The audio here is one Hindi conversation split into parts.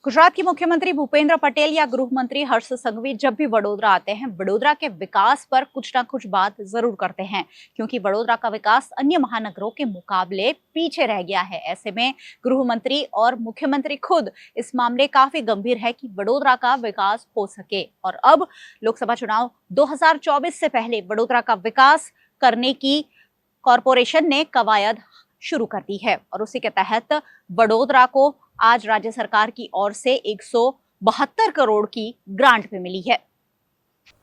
गुजरात के मुख्यमंत्री भूपेंद्र पटेल या गृह मंत्री हर्ष संघवी जब भी वडोदरा आते हैं, वडोदरा के विकास पर कुछ ना कुछ बात जरूर करते हैं, क्योंकि वडोदरा का विकास अन्य महानगरों के मुकाबले पीछे रह गया है। ऐसे में गृह मंत्री और मुख्यमंत्री खुद इस मामले काफी गंभीर है कि वडोदरा का विकास हो सके। और अब लोकसभा चुनाव 2024 से पहले वडोदरा का विकास करने की कॉरपोरेशन ने कवायद शुरू कर दी है और उसी के तहत वडोदरा को आज राज्य सरकार की ओर से 172 करोड़ की ग्रांट भी मिली है।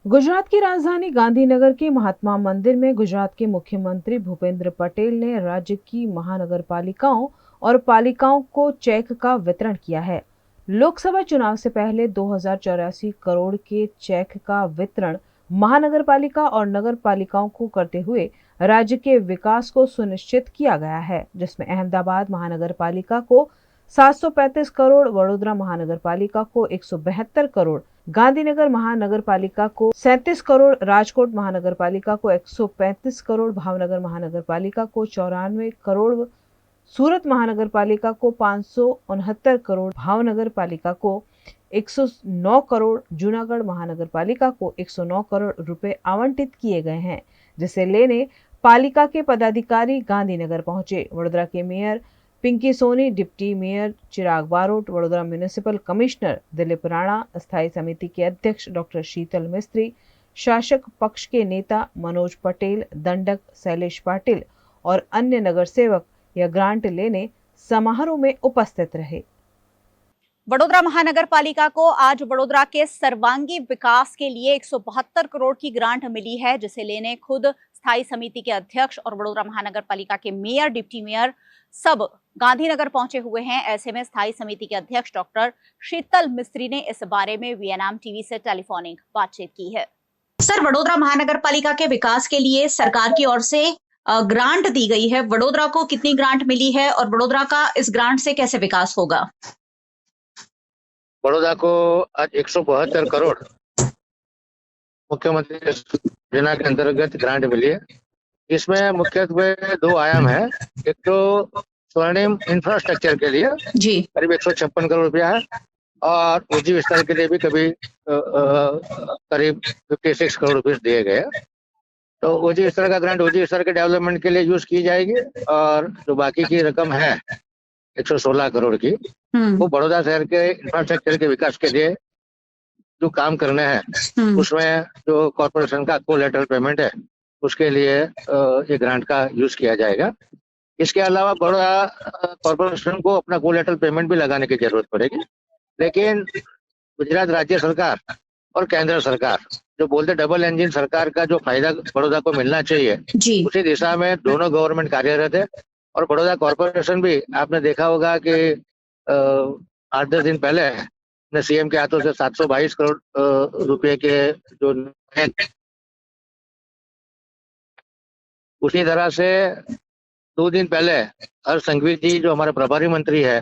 गुजरात की राजधानी गांधीनगर के महात्मा मंदिर में गुजरात के मुख्यमंत्री भूपेंद्र पटेल ने राज्य की महानगर पालिकाओं और पालिकाओं को चेक का वितरण किया है। लोकसभा चुनाव से पहले 2084 करोड़ के चेक का वितरण महानगर पालिका और नगर पालिकाओं को करते हुए राज्य के विकास को सुनिश्चित किया गया है, जिसमें अहमदाबाद महानगर पालिका को 735 करोड़, वडोदरा महानगर पालिका को 172 करोड़, गांधीनगर महानगर पालिका को 37 करोड़, राजकोट महानगर पालिका को 135 करोड़, भावनगर महानगर पालिका को 94 करोड़, सूरत महानगर पालिका को 569 करोड़, भावनगर पालिका को 109 करोड़, जूनागढ़ महानगर पालिका को 109 करोड़ रुपए आवंटित किए गए हैं, जिसे लेने पालिका के पदाधिकारी गांधीनगर पहुंचे। वडोदरा के mayor Pinky Soni, deputy mayor Chirag Barot, Vadodara municipal commissioner Dilip Rana, स्थायी समिति के अध्यक्ष डॉक्टर शीतल मिस्त्री, शासक पक्ष के नेता मनोज पटेल, दंडक शैलेश पाटिल और अन्य नगर सेवक यह ग्रांट लेने समारोह में उपस्थित रहे। वडोदरा महानगर पालिका को आज वडोदरा के सर्वांगी विकास के लिए 172 करोड़ की ग्रांट मिली है, जिसे लेने खुद स्थायी समिति के अध्यक्ष और वडोदरा महानगर पालिका के मेयर, डिप्टी मेयर सब गांधीनगर पहुंचे हुए हैं। ऐसे में स्थायी समिति के अध्यक्ष डॉक्टर शीतल मिस्त्री ने इस बारे में वीएनएम टीवी से टेलीफोनिक बातचीत की है। सर, वडोदरा महानगर पालिका के विकास के लिए सरकार की ओर से ग्रांट दी गई है। वडोदरा को कितनी ग्रांट मिली है और वडोदरा का इस ग्रांट से कैसे विकास होगा? बड़ौदा को आज 172 करोड़ मुख्यमंत्री योजना के अंतर्गत ग्रांट मिली है। इसमें मुख्यत्वे दो आयाम है। एक तो स्वर्णिम इंफ्रास्ट्रक्चर के लिए जी करीब 156 करोड़ रुपया है और निजी विस्तार के लिए भी करीब 56 करोड़ रुपये दिए गए। तो ओजी विस्तार का ग्रांट ओजी विस्तार के डेवलपमेंट के लिए यूज की जाएगी और जो बाकी की रकम है 116 करोड़ की, वो बड़ौदा शहर के इंफ्रास्ट्रक्चर के विकास के लिए जो काम करने हैं उसमें जो कॉर्पोरेशन का कोलैटरल पेमेंट है उसके लिए ये ग्रांट का यूज किया जाएगा। इसके अलावा बड़ौदा कॉर्पोरेशन को अपना कोलैटरल पेमेंट भी लगाने की जरूरत पड़ेगी, लेकिन गुजरात राज्य सरकार और केंद्र सरकार जो बोलते डबल इंजन सरकार का जो फायदा बड़ौदा को मिलना चाहिए उसी दिशा में दोनों गवर्नमेंट कार्यरत है। और बड़ौदा कॉर्पोरेशन भी आपने देखा होगा कि 8-10 दिन पहले सीएम के हाथों से 722 करोड़ रुपए के जो उसी तरह से 2 दिन पहले हर्ष संघवी जी जो हमारे प्रभारी मंत्री है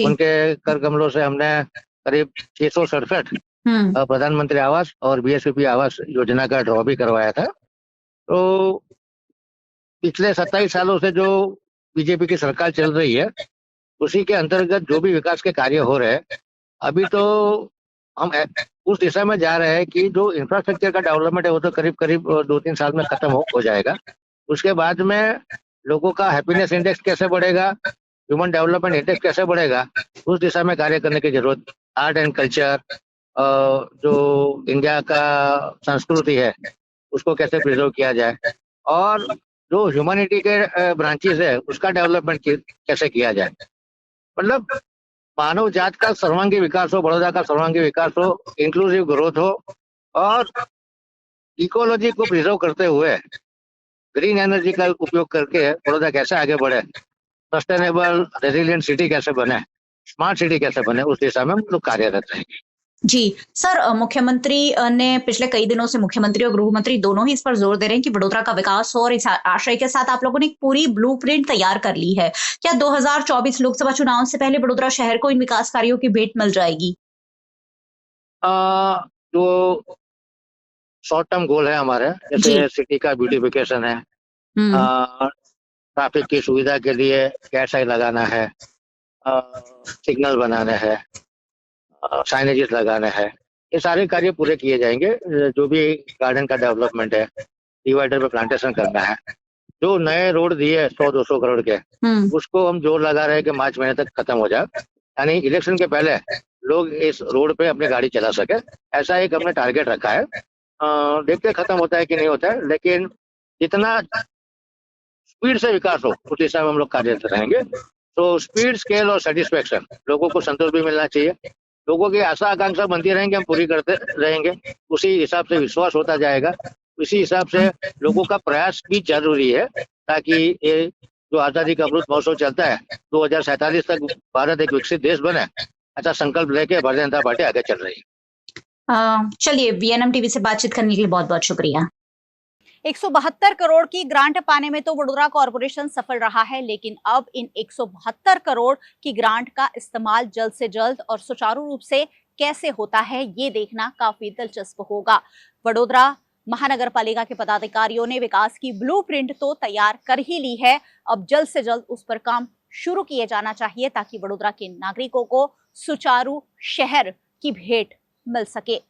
उनके कर कमलों से हमने करीब 667 प्रधानमंत्री आवास और बीएसपी आवास योजना का ड्रॉ भी करवाया था। तो पिछले 27 सालों से जो बीजेपी की सरकार चल रही है उसी के अंतर्गत जो भी विकास के कार्य हो रहे हैं, अभी तो हम उस दिशा में जा रहे हैं कि जो इंफ्रास्ट्रक्चर का डेवलपमेंट है वो तो करीब 2-3 साल में खत्म हो जाएगा। उसके बाद में लोगों का हैप्पीनेस इंडेक्स कैसे बढ़ेगा, ह्यूमन डेवलपमेंट इंडेक्स कैसे बढ़ेगा, उस दिशा में कार्य करने की जरूरत। आर्ट एंड कल्चर जो इंडिया का संस्कृति है उसको कैसे प्रिजर्व किया जाए और जो ह्यूमैनिटी के ब्रांचेस है उसका डेवलपमेंट कैसे किया जाए। मतलब मानव जात का सर्वांगीण विकास हो, बड़ौदा का सर्वांगीण विकास हो, इंक्लूसिव ग्रोथ हो और इकोलॉजी को प्रिजर्व करते हुए ग्रीन एनर्जी का उपयोग करके बड़ौदा कैसे आगे बढ़े, सस्टेनेबल रेजिलियंट सिटी कैसे बने, स्मार्ट सिटी कैसे बने, उस दिशा में हम लोग कार्यरत रहेंगे। जी सर, मुख्यमंत्री ने पिछले कई दिनों से मुख्यमंत्री और गृह मंत्री दोनों ही इस पर जोर दे रहे हैं कि वडोदरा का विकास हो और इस आशय के साथ आप लोगों ने एक पूरी ब्लूप्रिंट तैयार कर ली है। क्या 2024 लोकसभा चुनाव से पहले वडोदरा शहर को इन विकास कार्यों की भेंट मिल जाएगी? जो शॉर्ट टर्म गोल है हमारे, जैसे सिटी का ब्यूटिफिकेशन है, ट्रैफिक की सुविधा के लिए कैश लगाना है, सिग्नल बनाना है, साइनेजेस लगाना है, ये सारे कार्य पूरे किए जाएंगे। जो भी गार्डन का डेवलपमेंट है, डिवाइडर पे प्लांटेशन करना है, जो नए रोड दिए 100-200 करोड़ के, उसको हम जोर लगा रहे हैं कि मार्च महीने तक खत्म हो जाए, यानी इलेक्शन के पहले लोग इस रोड पे अपनी गाड़ी चला सके। ऐसा एक हमने टारगेट रखा है। देखते खत्म होता है कि नहीं होता है, लेकिन जितना स्पीड से विकास हो उस हिसाब में हम लोग कार्यरत रहेंगे। तो स्पीड, स्केल और सेटिस्फेक्शन, लोगों को संतोष भी मिलना चाहिए। लोगों की आशा आकांक्षा बनती रहेंगे, हम पूरी करते रहेंगे, उसी हिसाब से विश्वास होता जाएगा। इसी हिसाब से लोगों का प्रयास भी जरूरी है, ताकि ये जो आजादी का अमृत महोत्सव चलता है 2047 तक भारत एक विकसित देश बने, अच्छा संकल्प लेके भारतीय जनता पार्टी आगे चल रही है। चलिए, VNM टीवी से बातचीत करने के लिए बहुत बहुत शुक्रिया। 172 करोड़ की ग्रांट पाने में तो वडोदरा कॉर्पोरेशन सफल रहा है, लेकिन अब इन 172 करोड़ की ग्रांट का इस्तेमाल जल्द से जल्द और सुचारू रूप से कैसे होता है, ये देखना काफी दिलचस्प होगा। वडोदरा महानगर पालिका के पदाधिकारियों ने विकास की ब्लूप्रिंट तो तैयार कर ही ली है, अब जल्द से जल्द उस पर काम शुरू किए जाना चाहिए, ताकि वडोदरा के नागरिकों को सुचारू शहर की भेंट मिल सके।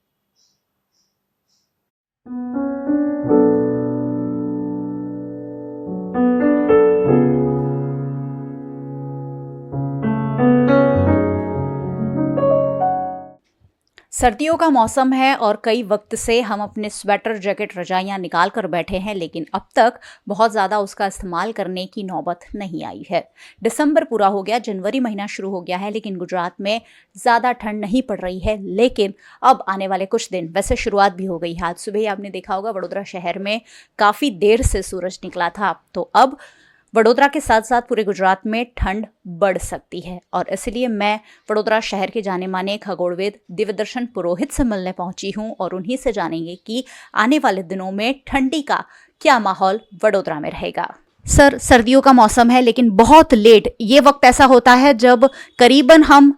सर्दियों का मौसम है और कई वक्त से हम अपने स्वेटर, जैकेट, रजाइयाँ निकाल कर बैठे हैं, लेकिन अब तक बहुत ज़्यादा उसका इस्तेमाल करने की नौबत नहीं आई है। दिसंबर पूरा हो गया, जनवरी महीना शुरू हो गया है, लेकिन गुजरात में ज़्यादा ठंड नहीं पड़ रही है। लेकिन अब आने वाले कुछ दिन, वैसे शुरुआत भी हो गई है। आज सुबह आपने देखा होगा वडोदरा शहर में काफ़ी देर से सूरज निकला था, तो अब वडोदरा के साथ साथ पूरे गुजरात में ठंड बढ़ सकती है। और इसलिए मैं वडोदरा शहर के जाने माने खगोलवेद दिव्यदर्शन पुरोहित से मिलने पहुंची हूं और उन्हीं से जानेंगे कि आने वाले दिनों में ठंडी का क्या माहौल वडोदरा में रहेगा। सर, सर्दियों का मौसम है, लेकिन बहुत लेट, ये वक्त ऐसा होता है जब करीबन हम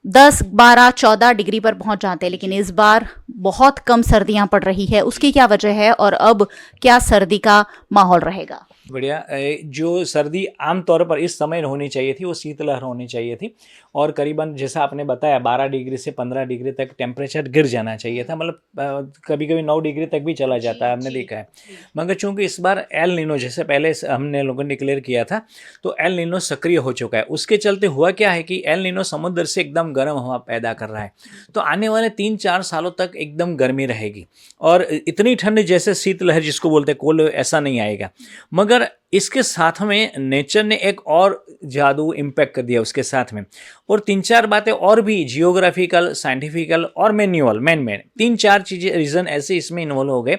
10, 12, 14 डिग्री पर पहुंच जाते हैं, लेकिन इस बार बहुत कम सर्दियां पड़ रही है। उसकी क्या वजह है और अब क्या सर्दी का माहौल रहेगा? बढ़िया। जो सर्दी आमतौर पर इस समय होनी चाहिए थी वो शीतलहर होनी चाहिए थी, और करीबन जैसा आपने बताया 12 डिग्री से 15 डिग्री तक टेम्परेचर गिर जाना चाहिए था, मतलब कभी कभी 9 डिग्री तक भी चला जाता है, हमने देखा है। मगर चूंकि इस बार एल नीनो, जैसे पहले हमने लोगों ने डिक्लेयर किया था, तो एल नीनो सक्रिय हो चुका है। उसके चलते हुआ क्या है कि एल नीनो समुद्र से एकदम गर्म हवा पैदा कर रहा है, तो आने वाले 3-4 सालों तक एकदम गर्मी रहेगी, और इतनी ठंड जैसे शीतलहर जिसको बोलते हैं कोल्ड, ऐसा नहीं आएगा। मगर इसके साथ में नेचर ने एक और जादू इम्पैक्ट कर दिया उसके साथ में, और 3-4 बातें और भी, जियोग्राफिकल, साइंटिफिकल और मैनुअल, मैन 3-4 चीज़ें, रीज़न ऐसे इसमें इन्वॉल्व हो गए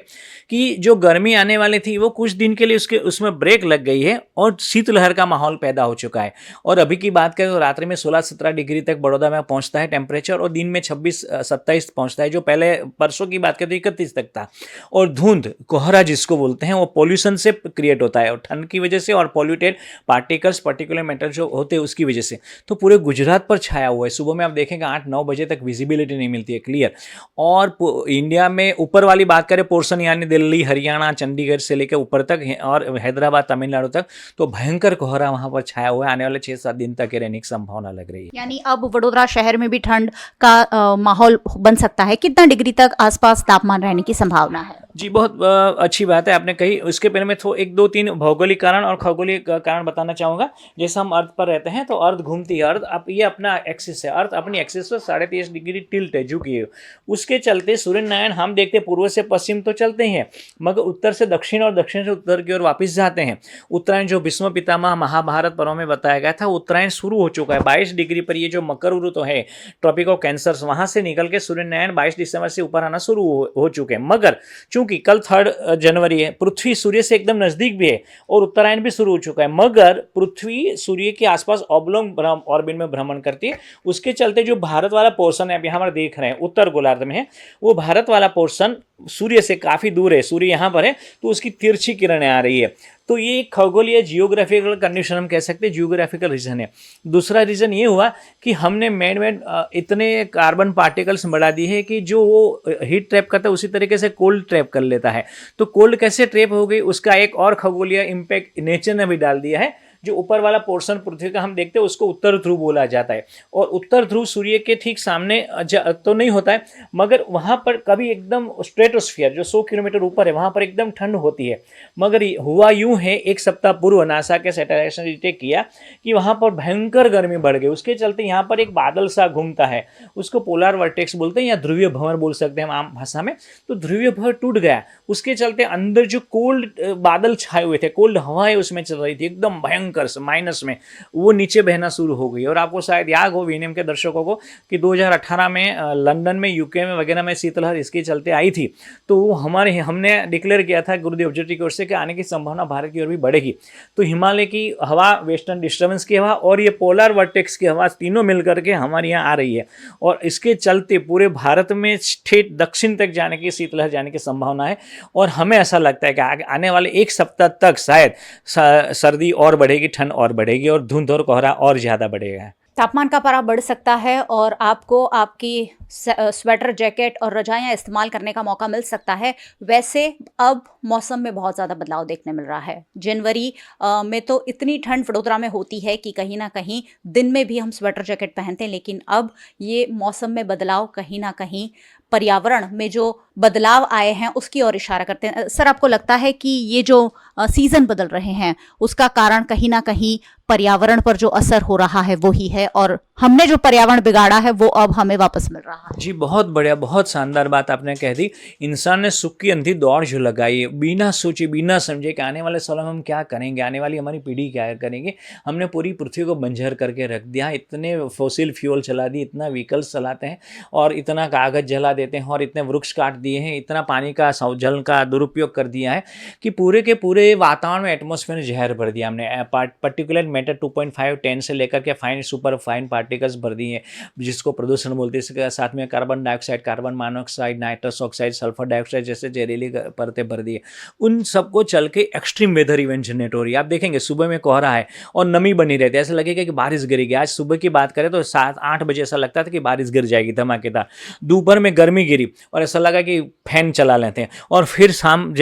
कि जो गर्मी आने वाली थी वो कुछ दिन के लिए उसमें ब्रेक लग गई है, और शीतलहर का माहौल पैदा हो चुका है। और अभी की बात करें तो रात्रि में 16-17 डिग्री तक बड़ौदा में पहुंचता है टेम्परेचर, और दिन में 26-27 पहुंचता है, जो पहले परसों की बात करें तो 31 तक था। और धुंध, कोहरा जिसको बोलते हैं, वो पॉल्यूशन से क्रिएट होता है, और ठंड की वजह से, और पॉल्यूटेड पार्टिकल्स, पर्टिकुलर मेटल जो होते हैं उसकी वजह से, तो पूरे गुजरात पर छाया हुआ है। सुबह में आप देखेंगे 8-9 बजे तक विजिबिलिटी नहीं मिलती है क्लियर। और इंडिया में ऊपर वाली बात करें पोर्शन, यानी दिल्ली, हरियाणा, चंडीगढ़ से लेकर ऊपर तक, और हैदराबाद, तमिलनाडु तक, तो भयंकर कोहरा वहां पर छाया हुआ है। आने वाले 6-7 दिन तक रहने की संभावना लग रही है। यानी अब वडोदरा शहर में भी ठंड का माहौल बन सकता है। कितना डिग्री तक आसपास तापमान रहने की संभावना है? जी, बहुत अच्छी बात है आपने कही। उसके पहले मैं 1-2-3 भौगोलिक कारण और खगोलिक कारण बताना चाहूँगा। जैसे हम अर्थ पर रहते हैं तो अर्थ घूमती है, अर्थ अब ये अपना एक्सिस है, अर्थ अपनी एक्सिस पर 23.5 डिग्री टिल्ट है, झुकी है। उसके चलते सूर्य नारायण हम देखते पूर्व से पश्चिम तो चलते हैं, मगर उत्तर से दक्षिण और दक्षिण से उत्तर की ओर वापस जाते हैं। उत्तरायण जो भीष्म पितामह महाभारत पर्व में बताया गया था, उत्तरायण शुरू हो चुका है 22 डिग्री पर। ये जो मकर ऋतु है, ट्रॉपिक ऑफ कैंसर, वहाँ से निकल के सूर्य नारायण 22 दिसंबर से ऊपर आना शुरू हो चुके हैं। मगर चूंकि कल 3 जनवरी है, पृथ्वी सूर्य से एकदम नजदीक भी है और उत्तरायण भी शुरू हो चुका है, मगर पृथ्वी सूर्य के आसपास ऑब्लोंग ऑर्बिट में भ्रमण करती है। उसके चलते जो भारत वाला पोर्शन है, अब यहाँ पर देख रहे हैं उत्तर गोलार्ध में है, वो भारत वाला पोर्शन सूर्य से काफी दूर है, सूर्य यहाँ पर है, तो उसकी तिरछी किरणें आ रही है। तो ये खगोलीय जियोग्राफिकल कंडीशन हम कह सकते हैं, जियोग्राफिकल रीजन है। दूसरा रीजन ये हुआ कि हमने मैन इतने कार्बन पार्टिकल्स बढ़ा दिए हैं कि जो वो हीट ट्रैप करता है उसी तरीके से कोल्ड ट्रैप कर लेता है। तो कोल्ड कैसे ट्रैप हो गई, उसका एक और खगोलीय इम्पैक्ट नेचर ने भी डाल दिया है, जो ऊपर वाला पोर्शन पृथ्वी का हम देखते हैं उसको उत्तर ध्रुव बोला जाता है। और उत्तर ध्रुव सूर्य के ठीक सामने तो नहीं होता है, मगर वहाँ पर कभी एकदम स्ट्रेटोस्फीयर जो 100 किलोमीटर ऊपर है वहाँ पर एकदम ठंड होती है। मगर हुआ यूं है, एक सप्ताह पूर्व नासा के सैटेलाइट ने डिटेक्ट किया कि वहाँ पर भयंकर गर्मी बढ़ गई। उसके चलते यहाँ पर एक बादल सा घूमता है, उसको पोलर वर्टेक्स बोलते हैं या ध्रुवीय भंवर बोल सकते हैं हम आम भाषा में। तो ध्रुवीय भंवर टूट गया, उसके चलते अंदर जो कोल्ड बादल छाए हुए थे, कोल्ड हवाएं उसमें चल रही थी एकदम भयंकर माइनस में, वो नीचे बहना शुरू हो गई। और आपको शायद याद हो वीएनएम के दर्शकों को कि 2018 में लंदन में, यूके में वगैरह में शीतलहर इसके चलते आई थी। तो वो हमने डिक्लेयर किया था गुरुदेव ऑब्जर्वेटरी की ओर से कि आने की संभावना भारत की ओर भी बढ़ेगी। तो हिमालय की हवा, वेस्टर्न डिस्टर्बेंस की हवा और ये पोलर वर्टेक्स की हवा तीनों मिलकर के हमारे यहाँ आ रही है, और इसके चलते पूरे भारत में ठेठ दक्षिण तक जाने की, शीतलहर जाने की संभावना है। और हमें ऐसा लगता है कि आने वाले एक सप्ताह तक शायद सर्दी और बढ़ेगी, ठंड और बढ़ेगी और धुंध और कोहरा और ज़्यादा बढ़ेगा। तापमान का पारा बढ़ सकता है और आपको आपकी स्वेटर, जैकेट और रजाइयाँ इस्तेमाल करने का मौका मिल सकता है। वैसे अब मौसम में बहुत ज़्यादा बदलाव देखने मिल रहा है। जनवरी में तो इतनी ठंड वडोदरा में होती है कि कहीं ना कहीं दिन में भी हम स्वेटर जैकेट पहनते हैं, लेकिन अब ये मौसम में बदलाव कहीं ना कहीं पर्यावरण में जो बदलाव आए हैं उसकी ओर इशारा करते हैं। सर, आपको लगता है कि ये जो सीज़न बदल रहे हैं उसका कारण कहीं ना कहीं पर्यावरण पर जो असर हो रहा है वही है, और हमने जो पर्यावरण बिगाड़ा है वो अब हमें वापस मिल रहा है? जी, बहुत बढ़िया, बहुत शानदार बात आपने कह दी। इंसान ने सुख की अंधी दौड़ जो लगाई है, बिना सोचे बिना समझे कि आने वाले सालों में हम क्या करेंगे, आने वाली हमारी पीढ़ी क्या करेंगे, हमने पूरी पृथ्वी को बंजर करके रख दिया। इतने फॉसिल फ्यूल चला दिए, इतना व्हीकल्स चलाते हैं और इतना कागज जला देते हैं और इतने वृक्ष काट दिए हैं, इतना पानी का, जल का दुरुपयोग कर दिया है कि पूरे के पूरे वातावरण में, एटमॉस्फेयर में जहर भर दिया हमने। पार्टिकुलेट मैटर 2.5 10 से लेकर के फाइन, सुपर फाइन पार्टिकल्स भर दिए हैं, जिसको प्रदूषण बोलते हैं। इसके साथ में carbon dioxide, carbon monoxide, nitrous oxide, sulphur dioxide जैसे जहरीली परतें भर दी है। उन सबको चल के एक्सट्रीम वेदर इवेंट जनरेट हो रही है। आप देखेंगे सुबह में कोहरा है और नमी बनी रहती है, ऐसा लगेगा कि बारिश गिरेगी। आज सुबह की बात करें तो 7-8 बजे ऐसा लगता था कि बारिश गिर जाएगी धमाकेदार। दोपहर में गर्मी गिरी और ऐसा लगा कि फैन चला लेते हैं, और फिर शाम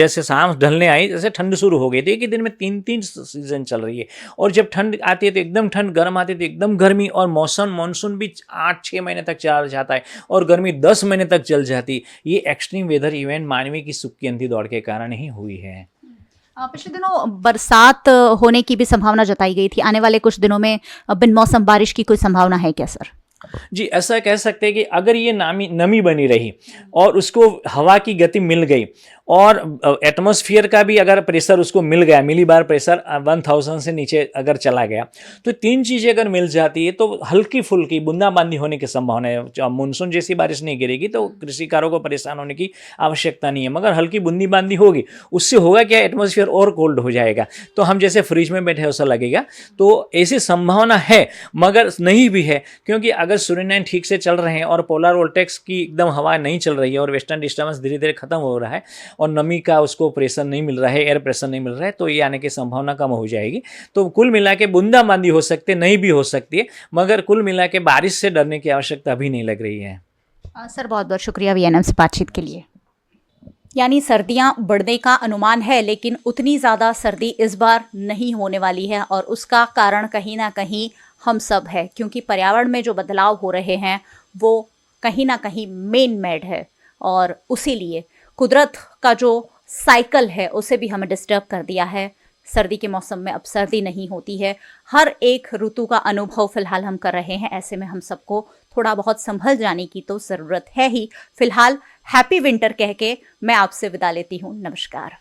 ढलने आई, जैसे ठंड शुरू हो गई थी। एक ही दिन में 3-3 सीजन चल रही है, और जब ठंड आती है तो एकदम ठंड, गर्म आती है तो एकदम गर्मी, और मानसून भी 8-6 महीने तक चल जाता है और गर्मी 10 महीने तक चल जाती। ये एक्सट्रीम वेदर इवेंट मानवीय की सुख की अंधी दौड़ के कारण ही हुई है। पिछले दिनों बरसात होने की भी संभावना जताई गई थी। आने वाले कुछ दिनों में बिन मौसम बारिश की कोई संभावना है क्या सर? जी, ऐसा कह सकते हैं कि अगर ये नमी बनी रही और उसको हवा की गति मिल गई और एटमॉस्फेयर का भी अगर प्रेशर उसको मिल गया, मिलीबार प्रेशर 1000 से नीचे अगर चला गया, तो 3 चीज़ें अगर मिल जाती है तो हल्की फुल्की बूंदाबांदी होने की संभावना है। मानसून जैसी बारिश नहीं गिरेगी तो कृषिकारों को परेशान होने की आवश्यकता नहीं है, मगर हल्की बूंदाबांदी होगी, उससे होगा क्या, एटमॉस्फेयर और कोल्ड हो जाएगा, तो हम जैसे फ्रिज में बैठे ऐसा लगेगा। तो ऐसी संभावना है, मगर नहीं भी है, क्योंकि अगर सूर्यनयन ठीक से चल रहे हैं और पोलर वोल्टेक्स की एकदम हवा नहीं चल रही है और वेस्टर्न डिस्टर्बेंस धीरे धीरे खत्म हो रहा है और नमी का उसको प्रेशर नहीं मिल रहा है, एयर प्रेशर नहीं मिल रहा है, तो ये आने की संभावना कम हो जाएगी। तो कुल मिला के बूंदाबांदी हो सकती है, नहीं भी हो सकती है, मगर कुल मिला के बारिश से डरने की आवश्यकता अभी नहीं लग रही है। सर, बहुत बहुत शुक्रिया वीएनएम से बातचीत के लिए। यानी सर्दियां बढ़ने का अनुमान है, लेकिन उतनी ज़्यादा सर्दी इस बार नहीं होने वाली है, और उसका कारण कहीं ना कहीं हम सब है, क्योंकि पर्यावरण में जो बदलाव हो रहे हैं वो कहीं ना कहीं मेन मेड है, और उसी लिए कुदरत का जो साइकिल है उसे भी हमें डिस्टर्ब कर दिया है। सर्दी के मौसम में अब सर्दी नहीं होती है, हर एक ऋतु का अनुभव फिलहाल हम कर रहे हैं। ऐसे में हम सबको थोड़ा बहुत संभल जाने की तो ज़रूरत है ही। फिलहाल हैप्पी विंटर कह के मैं आपसे विदा लेती हूँ। नमस्कार।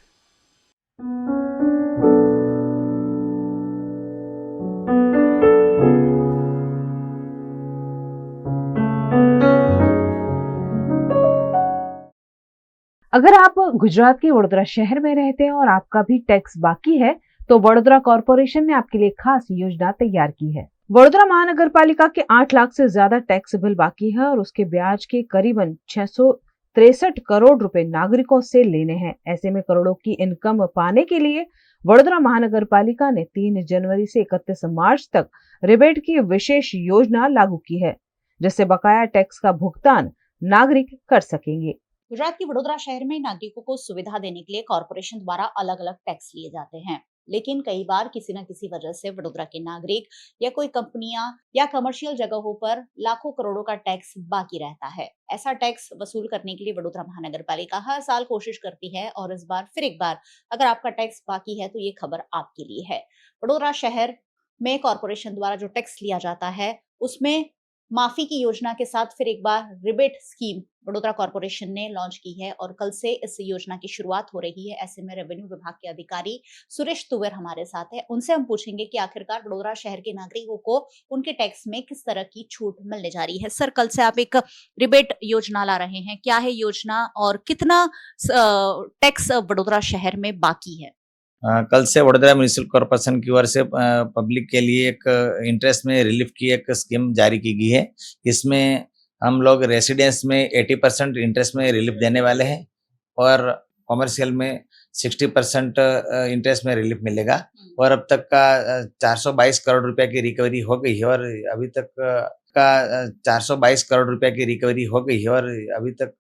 अगर आप गुजरात के वडोदरा शहर में रहते हैं और आपका भी टैक्स बाकी है, तो वडोदरा कॉर्पोरेशन ने आपके लिए खास योजना तैयार की है। वडोदरा महानगर पालिका के 8 लाख से ज्यादा टैक्स बिल बाकी है और उसके ब्याज के करीबन 663 करोड़ रुपए नागरिकों से लेने हैं। ऐसे में करोड़ों की इनकम पाने के लिए वडोदरा महानगर पालिका ने 3 जनवरी से 31 मार्च तक रिबेट की विशेष योजना लागू की है, जिससे बकाया टैक्स का भुगतान नागरिक कर सकेंगे। गुजरात के वडोदरा शहर में नागरिकों को सुविधा देने के लिए कॉर्पोरेशन द्वारा अलग अलग टैक्स लिए जाते हैं। लेकिन कई बार किसी न किसी वजह से वडोदरा के नागरिक या कोई कंपनियां या कमर्शियल जगहों पर लाखों करोड़ों का टैक्स बाकी रहता है। ऐसा टैक्स वसूल करने के लिए वडोदरा महानगर पालिका हर साल कोशिश करती है और इस बार फिर एक बार अगर आपका टैक्स बाकी है तो ये खबर आपके लिए है। वडोदरा शहर में कॉरपोरेशन द्वारा जो टैक्स लिया जाता है उसमें माफी की योजना के साथ फिर एक बार रिबेट स्कीम वडोदरा कॉरपोरेशन ने लॉन्च की है और कल से इस योजना की शुरुआत हो रही है। ऐसे में रेवेन्यू विभाग के अधिकारी सुरेश तुवर हमारे साथ है, उनसे हम पूछेंगे कि आखिरकार वडोदरा शहर के नागरिकों को उनके टैक्स में किस तरह की छूट मिलने जा रही है। सर, कल से आप एक रिबेट योजना ला रहे हैं, क्या है योजना और कितना टैक्स वडोदरा शहर में बाकी है? कल से वडोदरा म्युनिसिपल कॉर्पोरेशन की ओर से पब्लिक के लिए एक इंटरेस्ट में रिलीफ की एक स्कीम जारी की गई है। इसमें हम लोग रेसिडेंस में 80% इंटरेस्ट में रिलीफ देने वाले हैं और कॉमर्शियल में 60% इंटरेस्ट में रिलीफ मिलेगा। और अब तक का 422 करोड़ रुपए की रिकवरी हो गई है और अभी तक का 422 करोड़ रुपए की रिकवरी हो गई है और अभी तक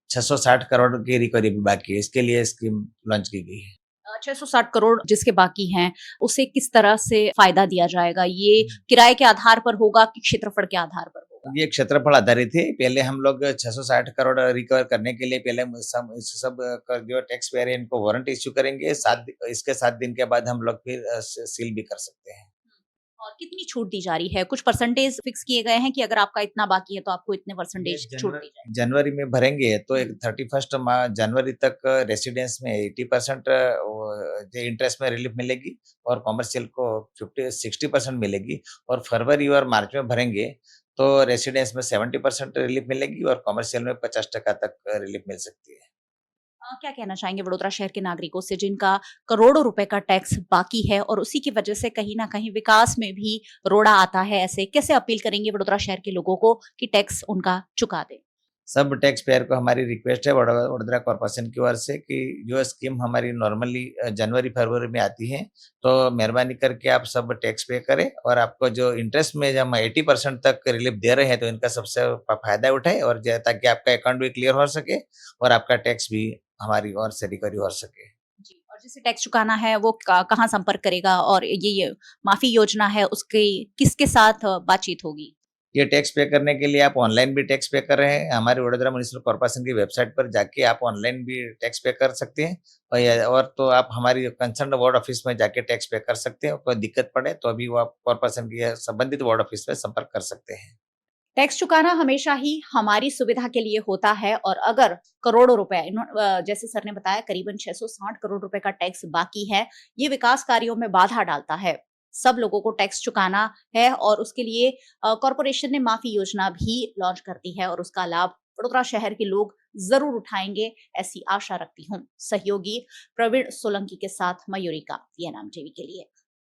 660 करोड़ की रिकवरी भी बाकी है। इसके लिए स्कीम लॉन्च की गई है। 660 करोड़ जिसके बाकी हैं, उसे किस तरह से फायदा दिया जाएगा? ये किराए के आधार पर होगा कि क्षेत्रफल के आधार पर होगा? ये क्षेत्रफल आधारित है। पहले हम लोग 660 करोड़ रिकवर करने के लिए पहले सब जो टैक्स पेयर है इनको वारंट इश्यू करेंगे। इसके 7 दिन के बाद हम लोग फिर सील भी कर सकते हैं। और कितनी छूट दी जा रही है? कुछ परसेंटेज फिक्स किए गए हैं कि अगर आपका इतना बाकी है तो आपको इतने परसेंटेज छूट दी जाएगी? जनवरी में भरेंगे तो एक 31 जनवरी तक रेसिडेंस में 80% इंटरेस्ट में रिलीफ मिलेगी और कॉमर्शियल को 60% मिलेगी। और फरवरी और मार्च में भरेंगे तो रेसिडेंस में 70% रिलीफ मिलेगी और कॉमर्शियल में 50% तक रिलीफ मिल सकती है। क्या कहना चाहेंगे वडोदरा शहर के नागरिकों से जिनका करोड़ों रुपए का टैक्स बाकी है और उसी की वजह से कहीं ना कहीं विकास में भी रोड़ा आता है? ऐसे कैसे अपील करेंगे वडोदरा शहर के लोगों को कि टैक्स उनका चुका दें? सब टैक्स पेयर को हमारी रिक्वेस्ट है वडोदरा कॉर्पोरेशन की ओर से कि जो स्कीम हमारी नॉर्मली जनवरी फरवरी में आती है तो मेहरबानी करके आप सब टैक्स पे करें और आपको जो इंटरेस्ट में जब 80% तक रिलीफ दे रहे हैं तो इनका सबसे फायदा उठाए और ताकि आपका अकाउंट भी क्लियर हो सके और आपका टैक्स भी हमारी ओर से रिकवरी हो सके। जी, और जिसे टैक्स चुकाना है वो कहाँ संपर्क करेगा और ये माफी योजना है उसके किसके साथ बातचीत होगी? ये टैक्स पे करने के लिए आप ऑनलाइन भी टैक्स पे कर रहे हैं। हमारे वडोदरा म्युनिसिपल कॉर्पोरेशन की वेबसाइट पर जाके आप ऑनलाइन भी टैक्स पे कर सकते हैं और तो आप हमारी कंसर्न वार्ड ऑफिस में जाके टैक्स पे कर सकते हैं। कोई दिक्कत पड़े तो अभी वो आप कॉर्पोरेशन की संबंधित वार्ड ऑफिस में संपर्क कर सकते हैं। टैक्स चुकाना हमेशा ही हमारी सुविधा के लिए होता है और अगर करोड़ों रुपए जैसे सर ने बताया करीबन 660 करोड़ रुपए का टैक्स बाकी है, ये विकास कार्यों में बाधा डालता है। सब लोगों को टैक्स चुकाना है और उसके लिए कॉरपोरेशन ने माफी योजना भी लॉन्च कर दी है और उसका लाभ वडोदरा शहर के लोग जरूर उठाएंगे, ऐसी आशा रखती हूँ। सहयोगी प्रवीण सोलंकी के साथ मयूरिका, ये नाम टीवी के लिए।